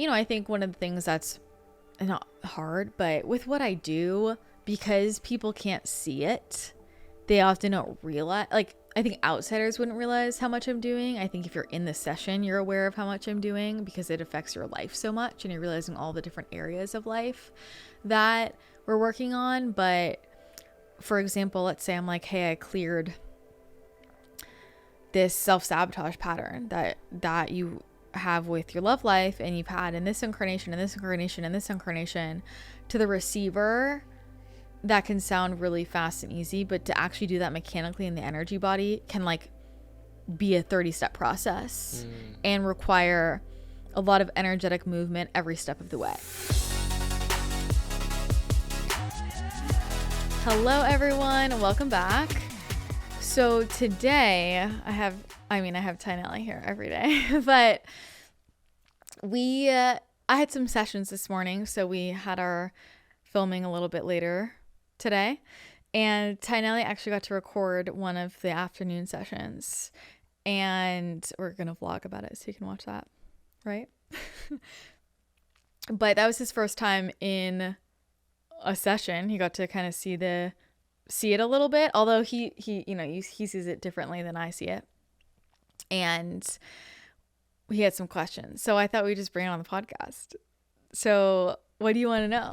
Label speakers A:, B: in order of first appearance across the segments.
A: I think one of the things that's not hard, but with what I do, because people can't see it, they often don't realize, like, I think outsiders wouldn't realize how much I'm doing. I think if you're in the session, you're aware of how much I'm doing because it affects your life so much and you're realizing all the different areas of life that we're working on. But for example, let's say I'm like, hey, I cleared this self-sabotage pattern that you have with your love life and you've had in this incarnation and this incarnation and this incarnation. To the receiver, that can sound really fast and easy, but to actually do that mechanically in the energy body can like be a 30-step process and require a lot of energetic movement every step of the way. Hello everyone, welcome back. So today I have Tynelli here every day, but I had some sessions this morning, so we had our filming a little bit later today, and Tynelli actually got to record one of the afternoon sessions, and we're gonna vlog about it so you can watch that, right? But that was his first time in a session. He got to kind of see it a little bit, although he sees it differently than I see it, and he had some questions, so I thought we'd just bring it on the podcast. So what do you want to know?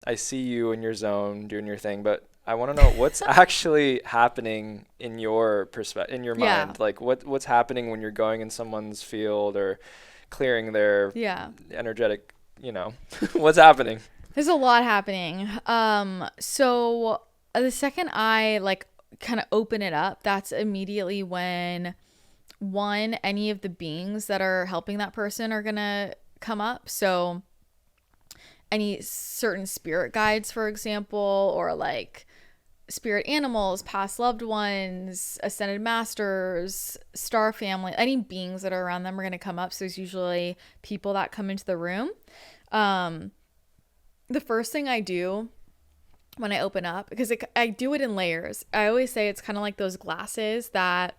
B: I see you in your zone doing your thing, but I want to know what's actually happening in your in your mind. Like what's happening when you're going in someone's field or clearing their energetic, what's happening?
A: There's a lot happening. So the second I like kind of open it up, that's immediately when any of the beings that are helping that person are going to come up. So any certain spirit guides, for example, or like spirit animals, past loved ones, ascended masters, star family, any beings that are around them are going to come up. So there's usually people that come into the room. The first thing I do when I open up, because I do it in layers. I always say it's kind of like those glasses that,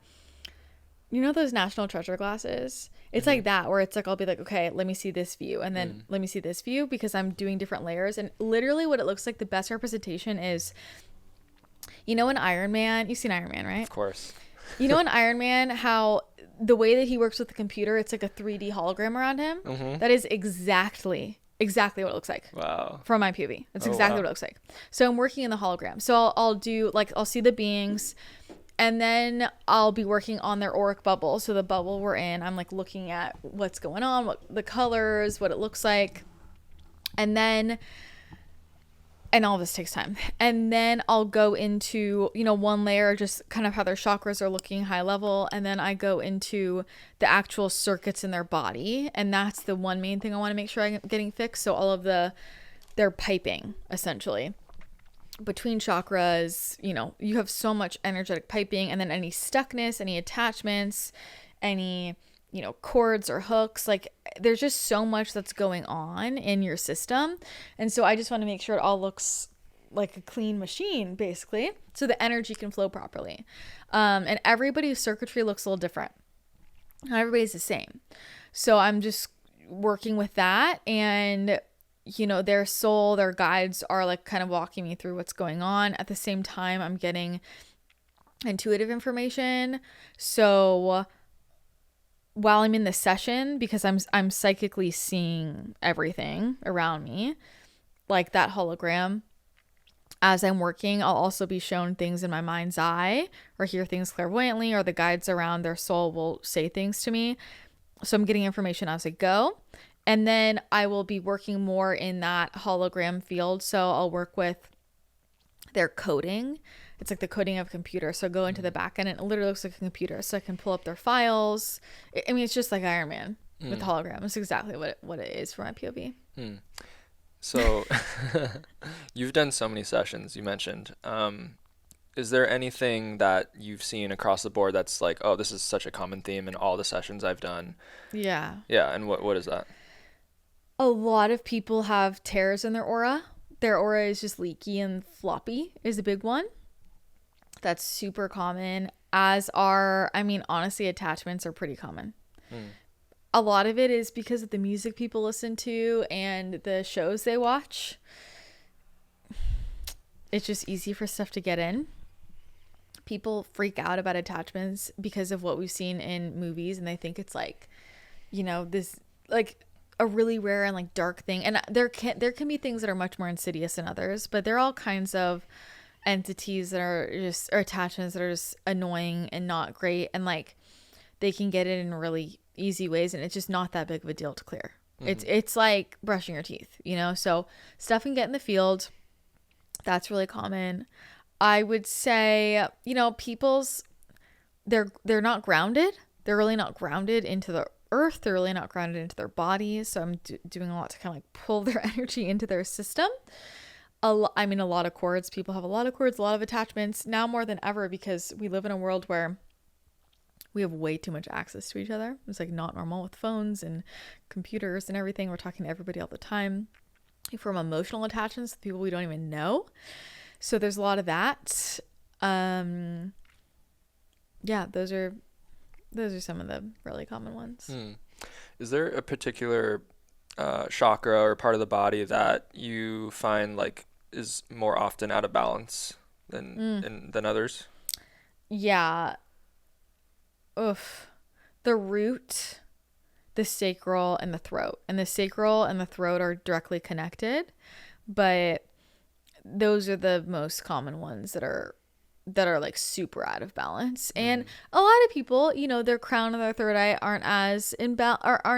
A: those National Treasure glasses? It's like that, where it's like, I'll be like, okay, let me see this view. And then let me see this view, because I'm doing different layers. And literally what it looks like, the best representation is, in Iron Man, you've seen Iron Man, right?
B: Of course.
A: In Iron Man, how the way that he works with the computer, it's like a 3D hologram around him. That is exactly what it looks like.
B: Wow.
A: From my POV. That's exactly what it looks like. So I'm working in the hologram. So I'll see the beings, and then I'll be working on their auric bubble. So the bubble we're in, I'm like looking at what's going on, what the colors, what it looks like. And all this takes time. And then I'll go into, one layer, just kind of how their chakras are looking high level. And then I go into the actual circuits in their body. And that's the one main thing I want to make sure I'm getting fixed. So all of their piping, essentially, between chakras, you have so much energetic piping, and then any stuckness, any attachments, any, cords or hooks, like there's just so much that's going on in your system. And so I just want to make sure it all looks like a clean machine, basically, so the energy can flow properly. And everybody's circuitry looks a little different. Not everybody's the same. So I'm just working with that, and their soul, their guides are like kind of walking me through what's going on. At the same time, I'm getting intuitive information. So while I'm in the session, because I'm psychically seeing everything around me, like that hologram, as I'm working, I'll also be shown things in my mind's eye or hear things clairvoyantly, or the guides around their soul will say things to me. So I'm getting information as I go. And then I will be working more in that hologram field. So I'll work with their coding. It's like the coding of a computer. So go into the back end, and it literally looks like a computer. So I can pull up their files. It's just like Iron Man with the hologram. It's exactly what it is for my POV.
B: So you've done so many sessions, you mentioned. Is there anything that you've seen across the board that's like, oh, this is such a common theme in all the sessions I've done?
A: Yeah.
B: Yeah. And what is that?
A: A lot of people have tears in their aura. Their aura is just leaky and floppy is a big one. That's super common, as are, honestly, attachments are pretty common. a lot of it is because of the music people listen to and the shows they watch. It's just easy for stuff to get in. People freak out about attachments because of what we've seen in movies, and they think it's like, you know, this like a really rare and like dark thing. And there can be things that are much more insidious than others, but there are all kinds of entities that are just, or attachments that are just annoying and not great, and like they can get it in really easy ways, and it's just not that big of a deal to clear. It's like brushing your teeth, you know. So stuff can get in the field. That's really common. I would say, you know, they're not grounded. They're really not grounded into the earth. They're really not grounded into their bodies. So I'm doing a lot to kind of like pull their energy into their system. A lot of cords. People have a lot of cords, a lot of attachments now more than ever, because we live in a world where we have way too much access to each other. It's like not normal with phones and computers and everything. We're talking to everybody all the time. We form emotional attachments with people we don't even know. So there's a lot of that. Yeah, those are some of the really common ones.
B: Is there a particular chakra or part of the body that you find like is more often out of balance than others?
A: Yeah. The root, the sacral, and the throat. And the sacral and the throat are directly connected, but those are the most common ones that are like super out of balance. And a lot of people, you know, their crown and their third eye aren't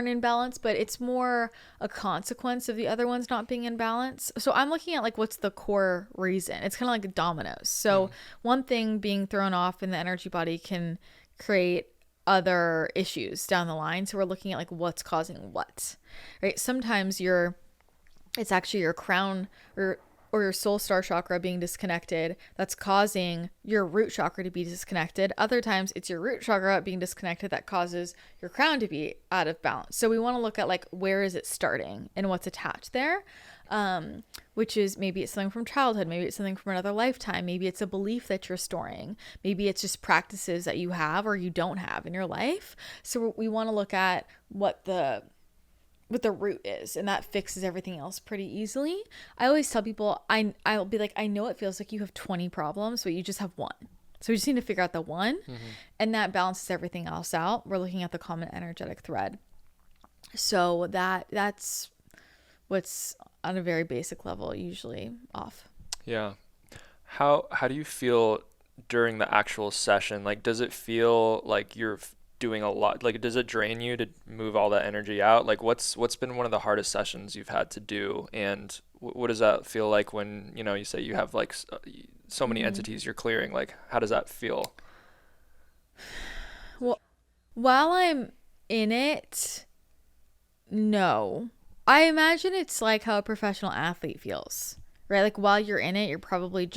A: in balance, but it's more a consequence of the other ones not being in balance. So I'm looking at like what's the core reason. It's kind of like dominoes. So one thing being thrown off in the energy body can create other issues down the line. So we're looking at like what's causing what, right? Sometimes it's actually your crown or your soul star chakra being disconnected that's causing your root chakra to be disconnected. Other times it's your root chakra being disconnected that causes your crown to be out of balance. So we want to look at like where is it starting and what's attached there, which is maybe it's something from childhood, maybe it's something from another lifetime, maybe it's a belief that you're storing, maybe it's just practices that you have or you don't have in your life. So we want to look at what the root is, and that fixes everything else pretty easily. I always tell people, I'll be like, I know it feels like you have 20 problems, but you just have one. So we just need to figure out the one, and that balances everything else out. We're looking at the common energetic thread. So that's what's on a very basic level usually off.
B: Yeah. How do you feel during the actual session? Like, does it feel like you're doing a lot? Like, does it drain you to move all that energy out? Like, what's been one of the hardest sessions you've had to do, and what does that feel like when, you know, you say you have like so many entities you're clearing? Like, how does that feel?
A: Well, while I'm in it, no. I imagine it's like how a professional athlete feels, right? Like while you're in it, you're probably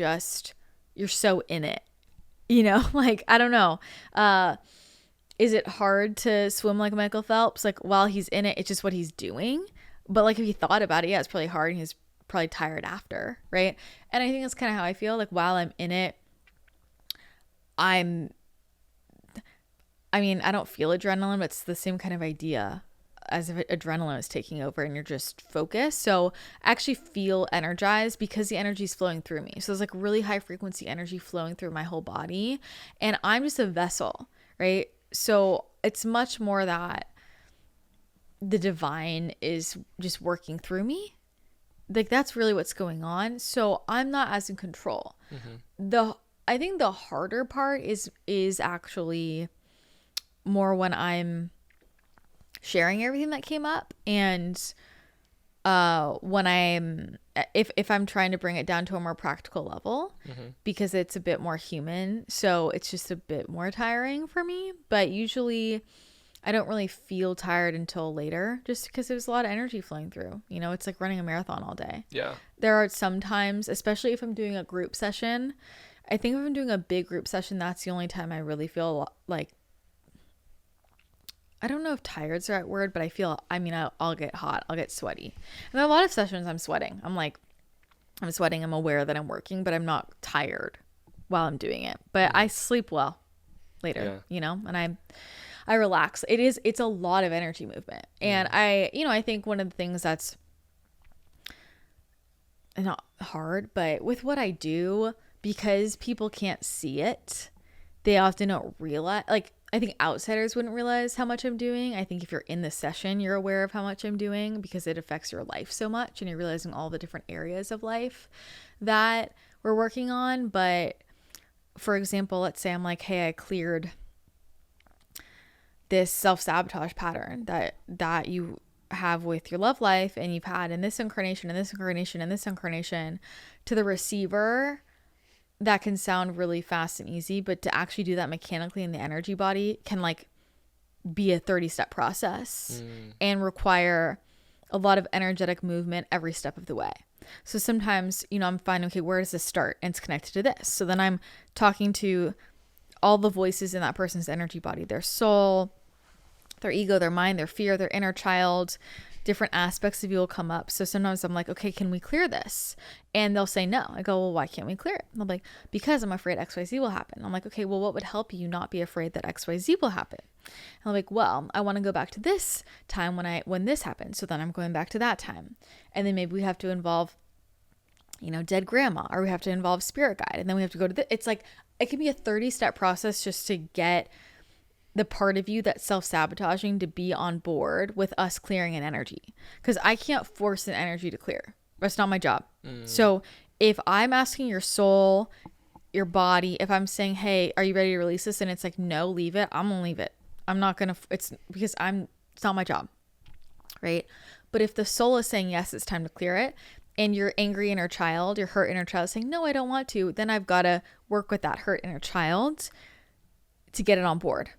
A: you're so in it, you know? Like, I don't know. Is it hard to swim like Michael Phelps? Like while he's in it, it's just what he's doing. But like if he thought about it, yeah, it's probably hard, and he's probably tired after, right? And I think that's kind of how I feel. Like while I'm in it, I don't feel adrenaline, but it's the same kind of idea as if adrenaline is taking over and you're just focused. So I actually feel energized because the energy is flowing through me. So there's like really high frequency energy flowing through my whole body, and I'm just a vessel, right? So it's much more that the divine is just working through me. Like that's really what's going on. So I'm not as in control. I think the harder part is actually more when I'm sharing everything that came up, and when if I'm trying to bring it down to a more practical level, because it's a bit more human, so it's just a bit more tiring for me. But usually I don't really feel tired until later, just because there's a lot of energy flowing through. You know, it's like running a marathon all day.
B: Yeah.
A: There are some times, especially if I'm doing a group session, I think if I'm doing a big group session, that's the only time I really feel like, I don't know if tired's the right word, but I'll get hot. I'll get sweaty. And there are a lot of sessions I'm sweating. I'm sweating. I'm aware that I'm working, but I'm not tired while I'm doing it. But I sleep well later, you know, and I relax. It's a lot of energy movement. And I think one of the things that's not hard, but with what I do, because people can't see it, they often don't realize, like, I think outsiders wouldn't realize how much I'm doing. I think if you're in the session, you're aware of how much I'm doing because it affects your life so much and you're realizing all the different areas of life that we're working on. But for example, let's say I'm like, hey, I cleared this self-sabotage pattern that you have with your love life and you've had in this incarnation and this incarnation and this incarnation. To the receiver, that can sound really fast and easy, but to actually do that mechanically in the energy body can like be a 30-step process and require a lot of energetic movement every step of the way. So sometimes, I'm finding, okay, where does this start? And it's connected to this. So then I'm talking to all the voices in that person's energy body, their soul, their ego, their mind, their fear, their inner child. Different aspects of you will come up. So sometimes I'm like, okay, can we clear this? And they'll say no. I go, well, why can't we clear it? And they'll be like, because I'm afraid XYZ will happen. I'm like, okay, well, what would help you not be afraid that XYZ will happen? And I'm like, well, I want to go back to this time when this happened. So then I'm going back to that time. And then maybe we have to involve, dead grandma, or we have to involve spirit guide. And then we have to go to it's like, it can be a 30-step process just to get the part of you that's self-sabotaging to be on board with us clearing an energy, because I can't force an energy to clear. That's not my job. So if I'm asking your soul, your body, if I'm saying, hey, are you ready to release this? And it's like, no, leave it. I'm gonna leave it. I'm not gonna, it's because it's not my job. Right. But if the soul is saying, yes, it's time to clear it, and your angry inner child, your hurt inner child is saying, no, I don't want to, then I've got to work with that hurt inner child to get it on board.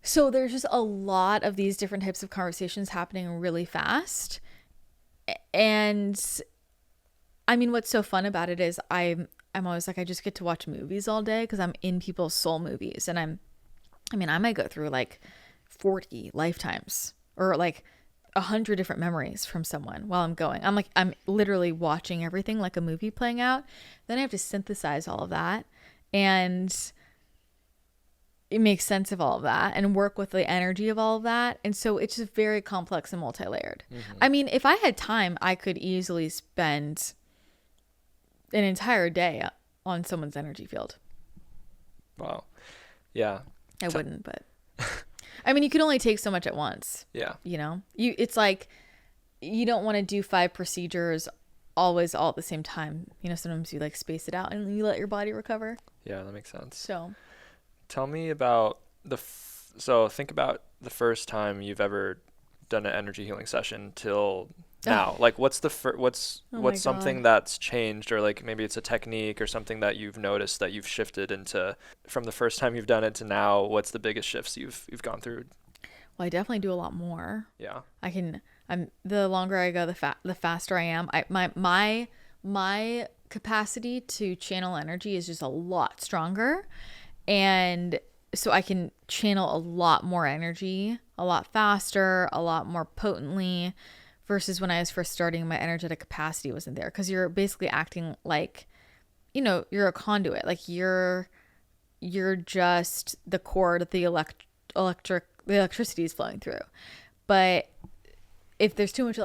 A: So there's just a lot of these different types of conversations happening really fast. And I mean, what's so fun about it is I'm always like, I just get to watch movies all day because I'm in people's soul movies. And I might go through like 40 lifetimes or like 100 different memories from someone while I'm going. I'm literally watching everything like a movie playing out. Then I have to synthesize all of that and it makes sense of all of that and work with the energy of all of that. And so it's just very complex and multi-layered. I mean, if I had time, I could easily spend an entire day on someone's energy field.
B: Wow. Yeah.
A: I wouldn't, but I mean, you can only take so much at once.
B: Yeah.
A: It's like, you don't want to do 5 procedures always all at the same time. Sometimes you like space it out and you let your body recover.
B: Yeah, that makes sense.
A: So
B: tell me about so think about the first time you've ever done an energy healing session till now. Like what's something that's changed, or like maybe it's a technique or something that you've noticed that you've shifted into from the first time you've done it to now. What's the biggest shifts you've gone through?
A: Well, I definitely do a lot more.
B: Yeah.
A: The longer I go, the faster I am. My capacity to channel energy is just a lot stronger. And so I can channel a lot more energy, a lot faster, a lot more potently, versus when I was first starting, my energetic capacity wasn't there. Because you're basically acting like, you're a conduit. Like you're just the cord that the electricity is flowing through. But if there's too much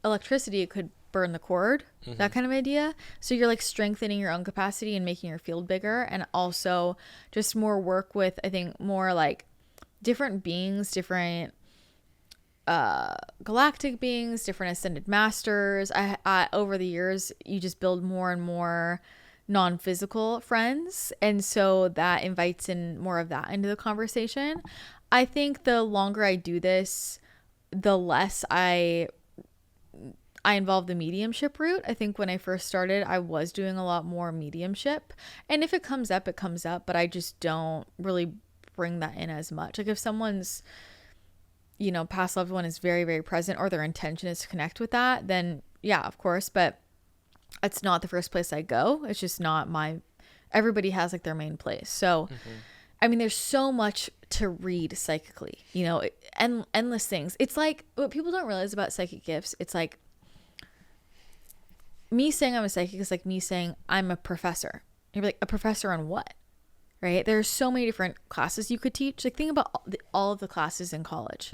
A: electricity, it could burn the cord, that kind of idea. So you're like strengthening your own capacity and making your field bigger, and also just more work with, I think, more like different beings, different galactic beings, different ascended masters. I over the years, you just build more and more non-physical friends, and so that invites in more of that into the conversation. I think the longer I do this, the less I involve the mediumship route. I think when I first started, I was doing a lot more mediumship. And if it comes up, it comes up, but I just don't really bring that in as much. Like if someone's, past loved one is very, very present, or their intention is to connect with that, then yeah, of course. But it's not the first place I go. It's just not everybody has like their main place. So, I mean, there's so much to read psychically, endless things. It's like what people don't realize about psychic gifts. It's like, me saying I'm a psychic is like me saying I'm a professor. You're like, a professor on what? right? There's so many different classes you could teach. Like think about all of the classes in college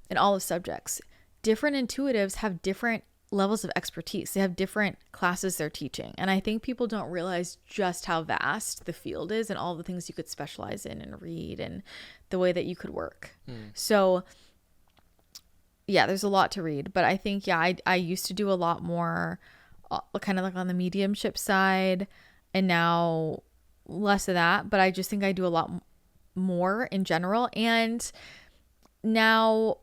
A: and all the subjects. Different intuitives have different levels of expertise. They have different classes they're teaching. And I think people don't realize just how vast the field is and all the things you could specialize in and read and the way that you could work. So yeah, there's a lot to read, but I think, yeah, I used to do a lot more kind of like on the mediumship side, and now less of that, but I just think I do a lot more in general. And now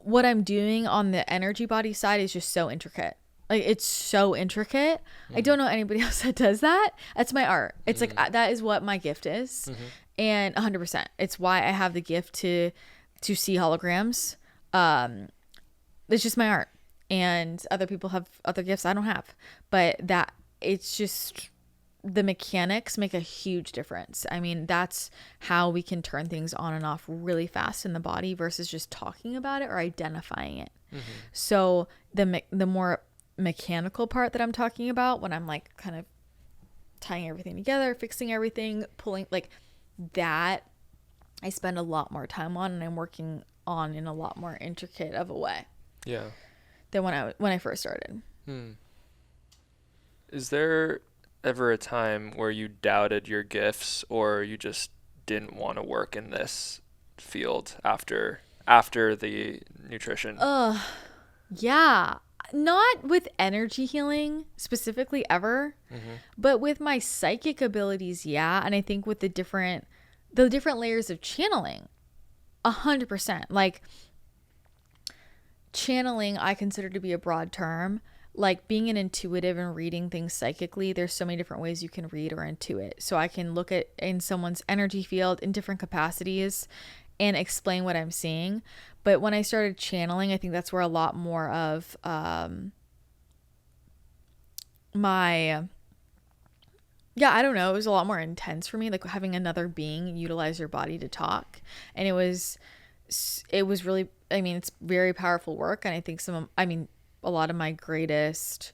A: what I'm doing on the energy body side is just so intricate. Like it's so intricate. I don't know anybody else that does that. That's my art. It's like that is what my gift is. And 100%. It's why I have the gift to see holograms. It's just my art. And other people have other gifts I don't have. But that it's just the mechanics make a huge difference. I mean, that's how we can turn things on and off really fast in the body versus just talking about it or identifying it. So the more mechanical part that I'm talking about, when I'm like kind of tying everything together, fixing everything, pulling like that, I spend a lot more time on, and I'm working on in a lot more intricate of a way. Yeah. Than when I first started.
B: Is there ever a time where you doubted your gifts, or you just didn't want to work in this field after the nutrition?
A: Yeah. Not with energy healing specifically ever, but with my psychic abilities, yeah. And I think with the different layers of channeling, 100%. Like channeling, I consider to be a broad term. Like being an intuitive and reading things psychically, there's so many different ways you can read or intuit. So I can look at in someone's energy field in different capacities and explain what I'm seeing. But when I started channeling, I think that's where a lot more of I don't know, it was a lot more intense for me, like having another being utilize your body to talk. And it was really, I mean, it's very powerful work. And I think a lot of my greatest,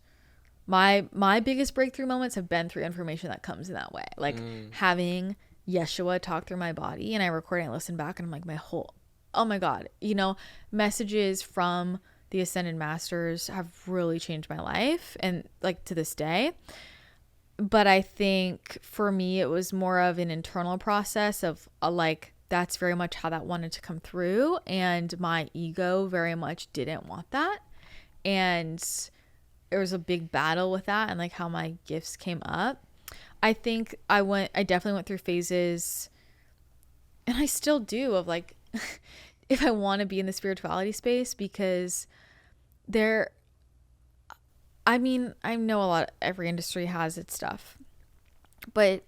A: my biggest breakthrough moments have been through information that comes in that way. Like having Yeshua talk through my body, and I record and listen back, and I'm like oh my God, messages from the Ascended Masters have really changed my life, and like to this day. But I think for me, it was more of an internal process of like, that's very much how that wanted to come through. And my ego very much didn't want that. And there was a big battle with that and like how my gifts came up. I think I definitely went through phases, and I still do, of like, if I want to be in the spirituality space, because I know every industry has its stuff, but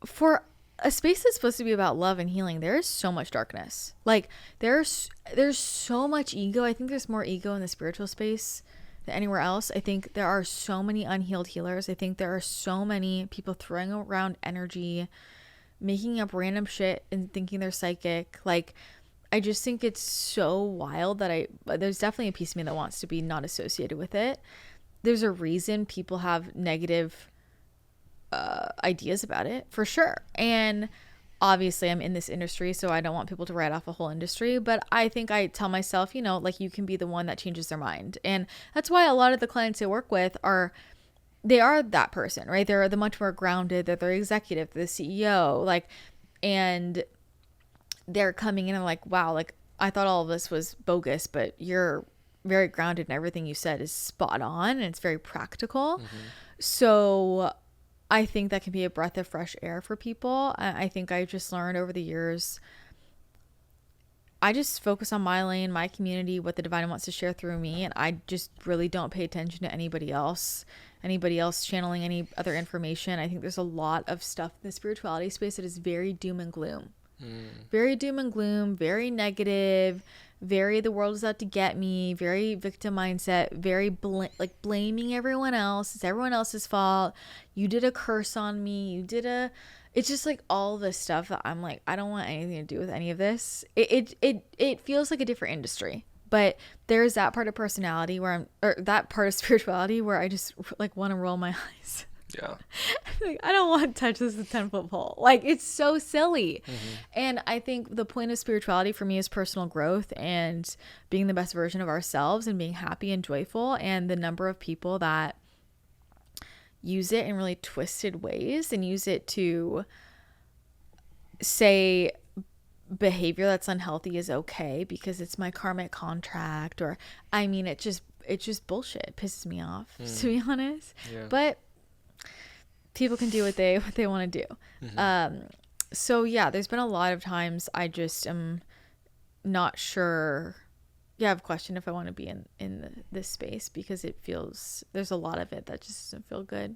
A: for a space that's supposed to be about love and healing, there is so much darkness. Like there's so much ego. I think there's more ego in the spiritual space than anywhere else. I think there are so many unhealed healers. I think there are so many people throwing around energy, making up random shit and thinking they're psychic. Like, I just think it's so wild that there's definitely a piece of me that wants to be not associated with it. There's a reason people have negative ideas about it, for sure. And obviously I'm in this industry, so I don't want people to write off a whole industry, but I think I tell myself, like, you can be the one that changes their mind. And that's why a lot of the clients I work with are that person, right? They're the much more grounded, they're the executive, they're the CEO, like, and they're coming in and like, wow, like I thought all of this was bogus, but you're very grounded and everything you said is spot on and it's very practical. So I think that can be a breath of fresh air for people. I think I just learned over the years, I just focus on my lane, my community, what the divine wants to share through me. And I just really don't pay attention to anybody else channeling any other information. I think there's a lot of stuff in the spirituality space that is very doom and gloom. Very doom and gloom, very negative, very the world is out to get me, very victim mindset, very blaming everyone else. It's everyone else's fault. You did a curse on me. It's just like all this stuff that I'm like, I don't want anything to do with any of this. It feels like a different industry, but there's that part of personality that part of spirituality where I just like want to roll my eyes.
B: Yeah.
A: Like, I don't want to touch this 10-foot pole. Like, it's so silly. And I think the point of spirituality for me is personal growth and being the best version of ourselves and being happy and joyful. And the number of people that use it in really twisted ways and use it to say behavior that's unhealthy is okay because it's my karmic contract, or I mean, it's just bullshit. It pisses me off, to be honest.
B: Yeah.
A: But people can do what they want to do. So yeah, there's been a lot of times I just am not sure. Yeah, I've questioned if I want to be in this space because it feels, there's a lot of it that just doesn't feel good.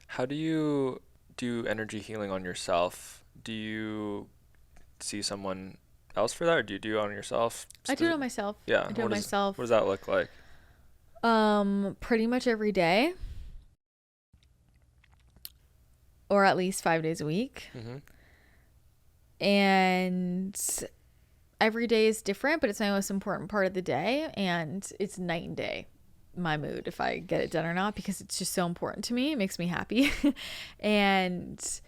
B: How do you do energy healing on yourself? Do you see someone else for that, or do you do it on yourself?
A: I do it on myself.
B: Yeah.
A: I do it myself.
B: What does that look like?
A: Pretty much every day, or at least 5 days a week. And every day is different, but it's my most important part of the day, and it's night and day, my mood, if I get it done or not, because it's just so important to me. It makes me happy. And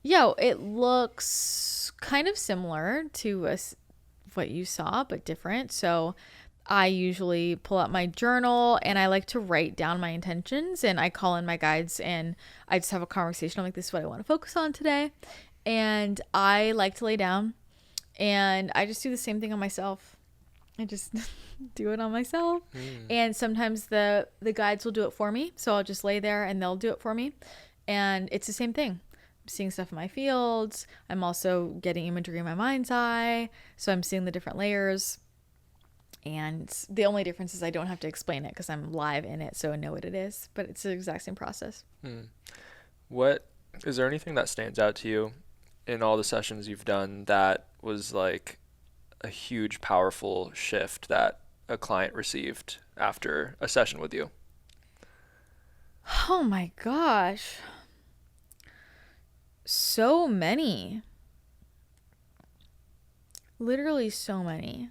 A: it looks kind of similar to what you saw, but different. So I usually pull out my journal and I like to write down my intentions, and I call in my guides and I just have a conversation. I'm like, this is what I want to focus on today. And I like to lay down and I just do the same thing on myself. I just do it on myself. And sometimes the guides will do it for me. So I'll just lay there and they'll do it for me. And it's the same thing. I'm seeing stuff in my fields. I'm also getting imagery in my mind's eye. So I'm seeing the different layers. And the only difference is I don't have to explain it because I'm live in it. So I know what it is. But it's the exact same process.
B: What is there anything that stands out to you in all the sessions you've done that was like a huge, powerful shift that a client received after a session with you?
A: Oh my gosh. So many. Literally so many.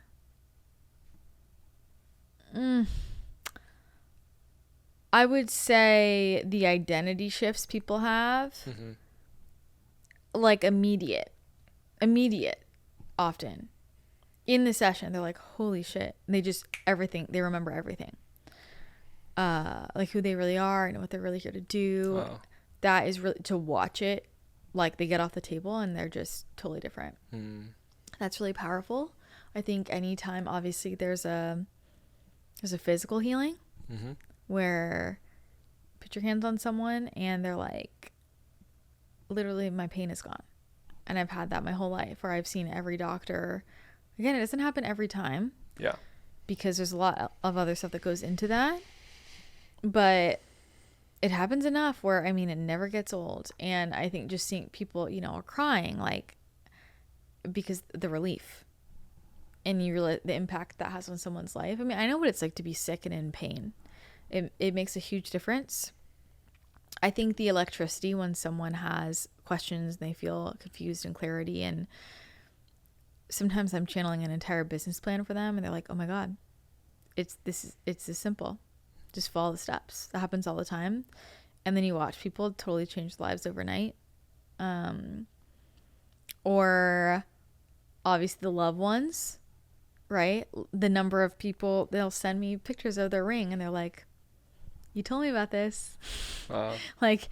A: I would say the identity shifts people have. Like immediate often. In the session, they're like, holy shit. And they remember everything. Like who they really are and what they're really here to do.
B: Wow.
A: That is really, to watch it, like they get off the table and they're just totally different. That's really powerful. I think anytime, obviously, there's a physical healing where put your hands on someone and they're like, literally my pain is gone. And I've had that my whole life, where I've seen every doctor. Again, it doesn't happen every time. Yeah. Because there's a lot of other stuff that goes into that. But it happens enough where, I mean, it never gets old. And I think just seeing people, are crying, like, because the relief. And you realize the impact that has on someone's life. I mean, I know what it's like to be sick and in pain. It makes a huge difference. I think the electricity when someone has questions and they feel confused and clarity, and sometimes I'm channeling an entire business plan for them and they're like, oh my God, it's this simple. Just follow the steps. That happens all the time. And then you watch people totally change their lives overnight. Or obviously the loved ones, right? The number of people, they'll send me pictures of their ring and they're like, you told me about this. Wow. Like,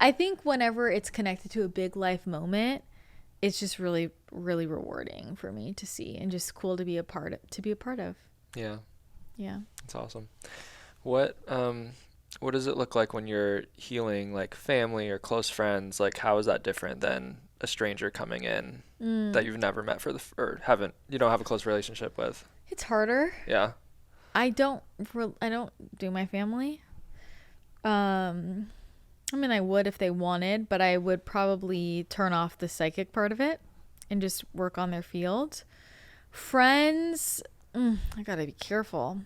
A: I think whenever it's connected to a big life moment, it's just really, really rewarding for me to see, and just cool to be a part of. Yeah. Yeah.
B: That's awesome. What does it look like when you're healing like family or close friends? Like, how is that different than a stranger coming in that you've never met you don't have a close relationship with?
A: It's harder.
B: Yeah.
A: I don't do my family. I mean, I would if they wanted, but I would probably turn off the psychic part of it and just work on their field. Friends, I gotta be careful.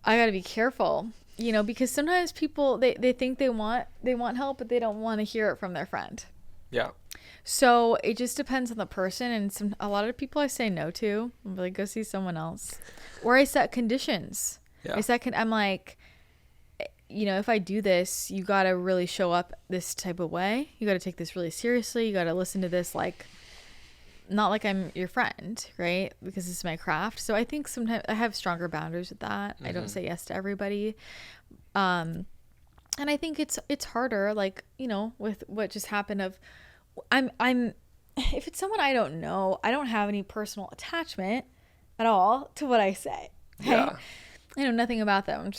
A: Because sometimes people, they think they want help, but they don't want to hear it from their friend. Yeah. So it just depends on the person, and a lot of people I say no to. I'm like, go see someone else, or I set conditions. Yeah. I'm like, if I do this, you got to really show up this type of way. You got to take this really seriously. You got to listen to this like, not like I'm your friend, right? Because this is my craft. So I think sometimes I have stronger boundaries with that. I don't say yes to everybody. And I think it's harder, like, with what just happened of I'm if it's someone I don't know, I don't have any personal attachment at all to what I say. Okay?
B: Yeah.
A: I know nothing about them.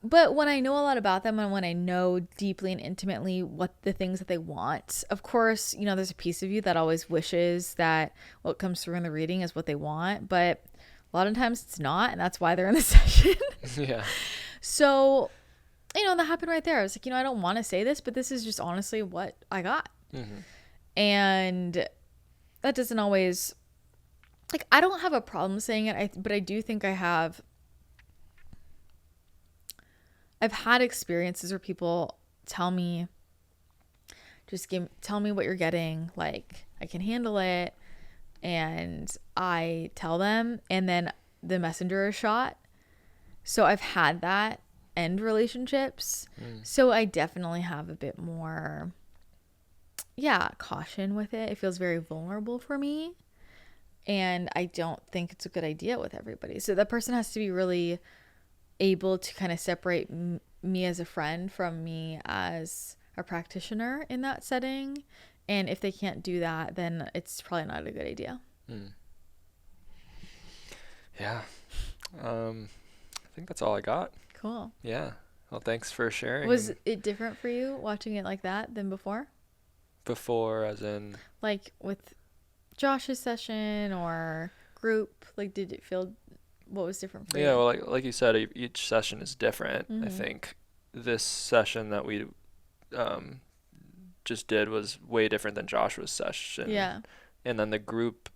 A: But when I know a lot about them and when I know deeply and intimately what the things that they want, of course, there's a piece of you that always wishes that what comes through in the reading is what they want. But a lot of times it's not. And that's why they're in the session.
B: Yeah.
A: So, that happened right there. I was like, I don't want to say this, but this is just honestly what I got. And that doesn't always, like, I don't have a problem saying it, but I do think I've had experiences where people tell me, tell me what you're getting. Like, I can handle it. And I tell them, and then the messenger is shot. So I've had that end relationships. So I definitely have a bit more, caution with it. It feels very vulnerable for me. And I don't think it's a good idea with everybody. So that person has to be really able to kind of separate me as a friend from me as a practitioner in that setting. And if they can't do that, then it's probably not a good idea.
B: Yeah. I think that's all I got.
A: Cool.
B: Yeah. Well, thanks for sharing.
A: Was it different for you watching it like that than before?
B: Before, as in?
A: Like with Josh's session or group? Like, did it feel, what was different for you?
B: Yeah, well, like you said, each session is different. I think this session that we just did was way different than Joshua's session.
A: Yeah.
B: And then the group,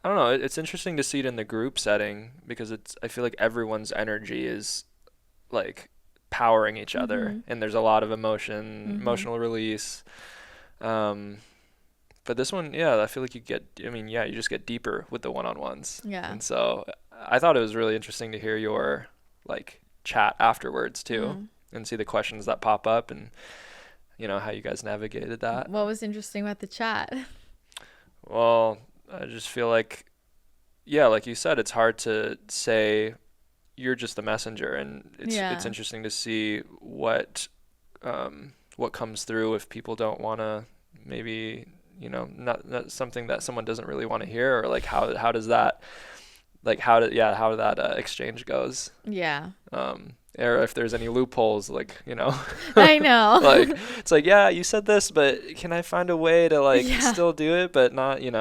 B: I don't know, it's interesting to see it in the group setting because I feel like everyone's energy is like powering each other, and there's a lot of emotional release. But this one, I feel like you just get deeper with the one-on-ones.
A: Yeah.
B: And so I thought it was really interesting to hear your like chat afterwards too, and see the questions that pop up and how you guys navigated that.
A: What was interesting about the chat?
B: Well, I just feel like, like you said, it's hard to say you're just the messenger, and it's interesting to see what comes through if people don't want to, maybe not something that someone doesn't really want to hear, or like how does that, like how that exchange goes. Yeah. Or if there's any loopholes, like,
A: I know.
B: Like, it's like, you said this, but can I find a way to like still do it, but not, which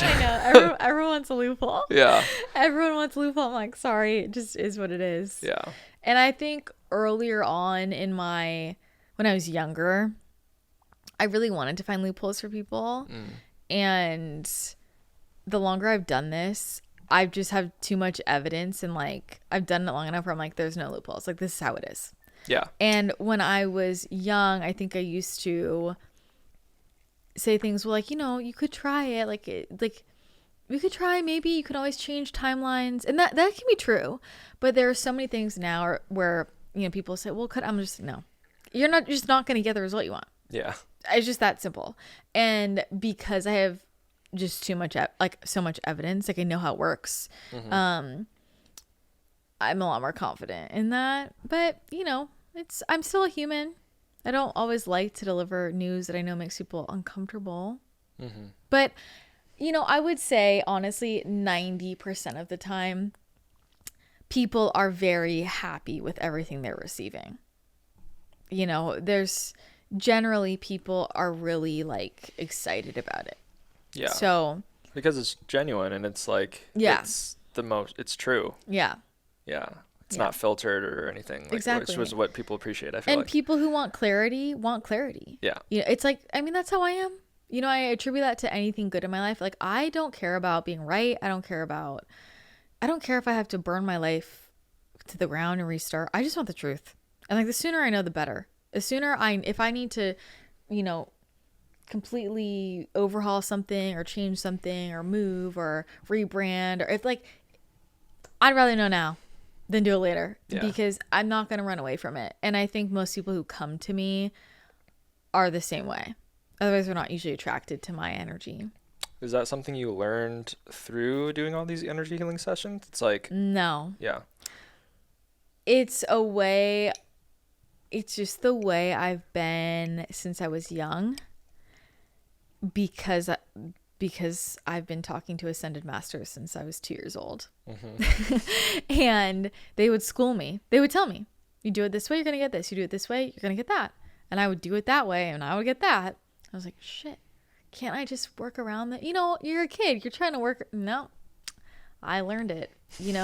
A: I know. Everyone wants a loophole.
B: Yeah.
A: Everyone wants a loophole. I'm like, sorry, it just is what it is.
B: Yeah.
A: And I think earlier on when I was younger, I really wanted to find loopholes for people. And the longer I've done this, I just have too much evidence, and like I've done it long enough where I'm like, there's no loopholes. Like, this is how it is. Yeah. And when I was young, I think I used to say things like, you could try it. Like we could try, maybe you could always change timelines. And that can be true. But there are so many things now where, people say, well, I'm just, no, you're not going to get the result you want. Yeah. It's just that simple. And because I have just too much, so much evidence, like I know how it works. I'm a lot more confident in that, but I'm still a human. I don't always like to deliver news that I know makes people uncomfortable. But, I would say honestly, 90% of the time, people are very happy with everything they're receiving. There's generally people are really like excited about it. Yeah. So
B: because it's genuine and it's like, it's true. Yeah. Yeah. It's not filtered or anything. Like, exactly. Which was what people appreciate, I feel like.
A: And people who want clarity. Yeah. It's like, that's how I am. I attribute that to anything good in my life. Like, I don't care about being right. I don't care if I have to burn my life to the ground and restart. I just want the truth. And like, the sooner I know, the better. The sooner if I need to, completely overhaul something or change something or move or rebrand, or if like, I'd rather know now then do it later.
B: Yeah.
A: Because I'm not going to run away from it. And I think most people who come to me are the same way. Otherwise, they're not usually attracted to my energy.
B: Is that something you learned through doing all these energy healing sessions? It's like,
A: no.
B: Yeah.
A: It's just the way I've been since I was young, because I've been talking to ascended masters since I was 2 years old. And they would school me. They would tell me, you do it this way, you're going to get this. You do it this way, you're going to get that. And I would do it that way, and I would get that. I was like, shit, can't I just work around that? You're a kid. You're trying to work. No, I learned it,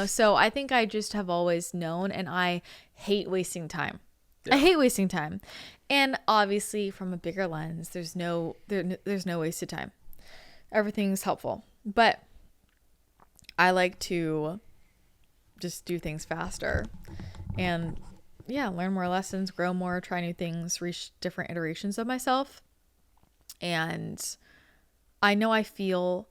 A: So I think I just have always known, and I hate wasting time. Yeah. I hate wasting time. And obviously from a bigger lens, there's no wasted time. Everything's helpful. But I like to just do things faster and learn more lessons, grow more, try new things, reach different iterations of myself. And I know I feel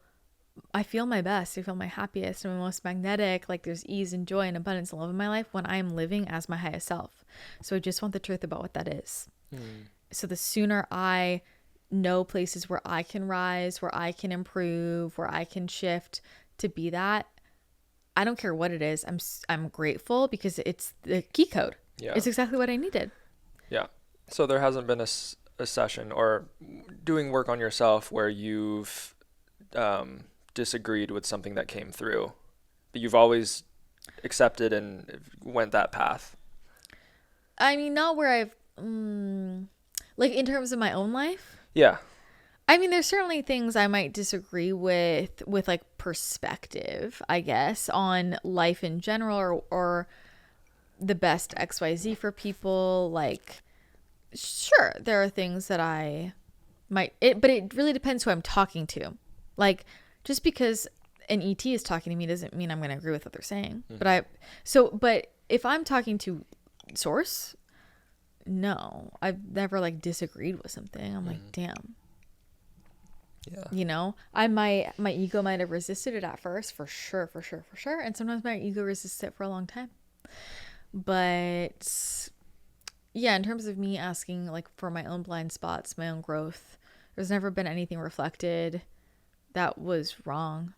A: my best. I feel my happiest and my most magnetic. Like there's ease and joy and abundance and love in my life when I am living as my highest self. So I just want the truth about what that is. So the sooner I know places where I can rise, where I can improve, where I can shift to be that, I don't care what it is. I'm grateful because it's the key code. Yeah. It's exactly what I needed.
B: Yeah. So there hasn't been a session or doing work on yourself where you've disagreed with something that came through, but you've always accepted and went that path.
A: I mean, not where I've like in terms of my own life.
B: Yeah.
A: I mean, there's certainly things I might disagree with like perspective, I guess, on life in general or the best XYZ for people. Like, sure, there are things that I might, but it really depends who I'm talking to. Like, just because an ET is talking to me doesn't mean I'm going to agree with what they're saying. Mm-hmm. But if I'm talking to source, no, I've never like disagreed with something. I'm like, damn. Yeah. My ego might have resisted it at first, for sure. And sometimes my ego resists it for a long time. But yeah, in terms of me asking like for my own blind spots, my own growth, there's never been anything reflected that was wrong.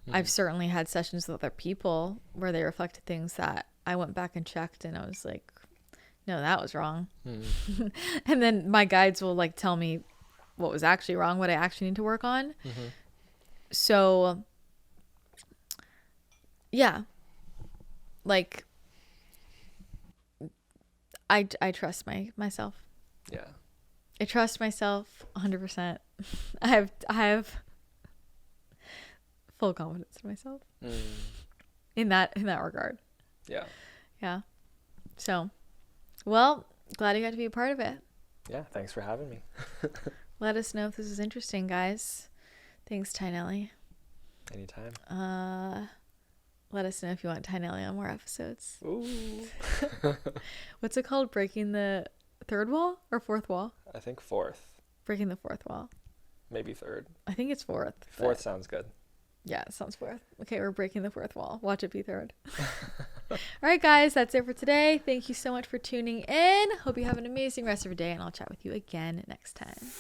A: Mm-hmm. I've certainly had sessions with other people where they reflected things that I went back and checked and I was like, no, that was wrong. Mm-hmm. And then my guides will like tell me what was actually wrong, what I actually need to work on. Mm-hmm. So yeah, like I trust myself.
B: Yeah.
A: I trust myself 100%. I have full confidence in myself. In that regard.
B: Yeah.
A: Yeah. So, well, glad I got to be a part of it.
B: Yeah, thanks for having me.
A: Let us know if this is interesting, guys. Thanks, Ty Nelly.
B: Anytime.
A: Let us know if you want Ty Nelly on more episodes.
B: Ooh.
A: What's it called? Breaking the third wall or fourth wall?
B: I think fourth.
A: Breaking the fourth wall.
B: Maybe third.
A: I think it's fourth.
B: Fourth sounds good.
A: Yeah, it sounds fourth. Okay, we're breaking the fourth wall. Watch it be third. All right, guys, that's it for today. Thank you so much for tuning in. Hope you have an amazing rest of your day, and I'll chat with you again next time.